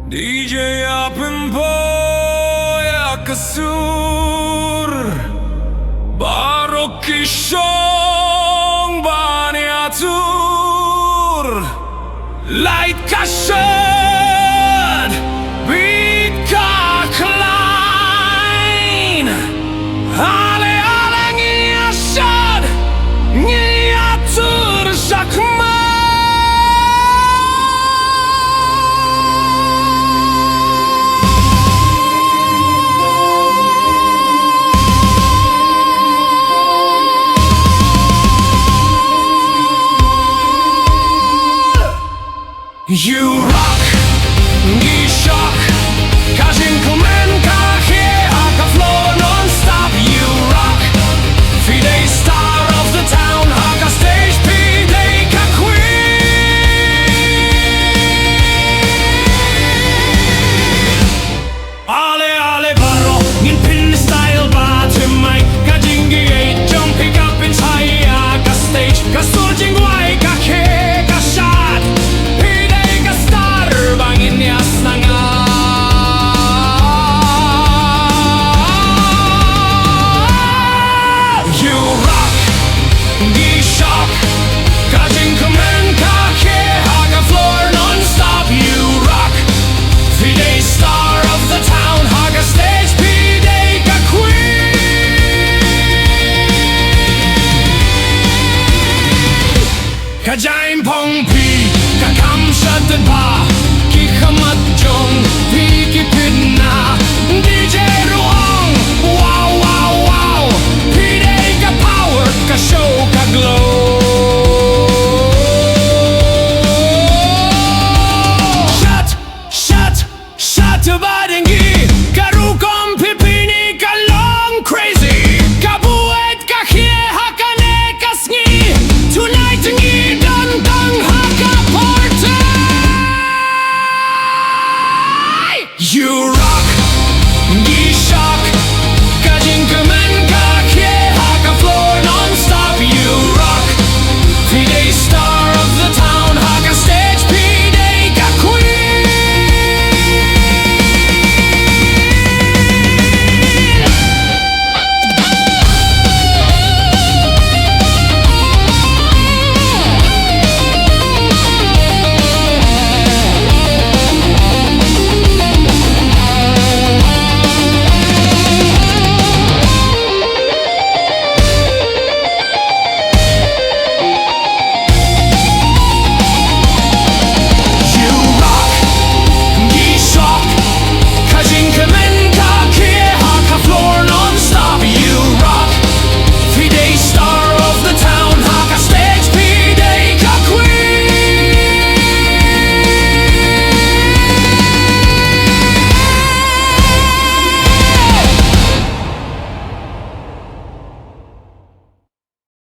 DJ up and boy akasur Baroki shong baniatur Leit shad beat khlain Ale ale ngia shad ngia tur Shaphang You rock, ye shock, ka jingkmen, ka floor non-stop. You rock, fide star of the town, ka stage, pide ka queen. Ale ale barro, in pin-style bottom mic, ka ieit, jong pick up in high, ka stage, ka sur Jingrwai, ka ka shad. You rock, ye shock, ka jingkmen, ka floor non-stop. You rock, fide star of the town, ka stage, pide ka queen. Ka jaim pong pi, ka kam shad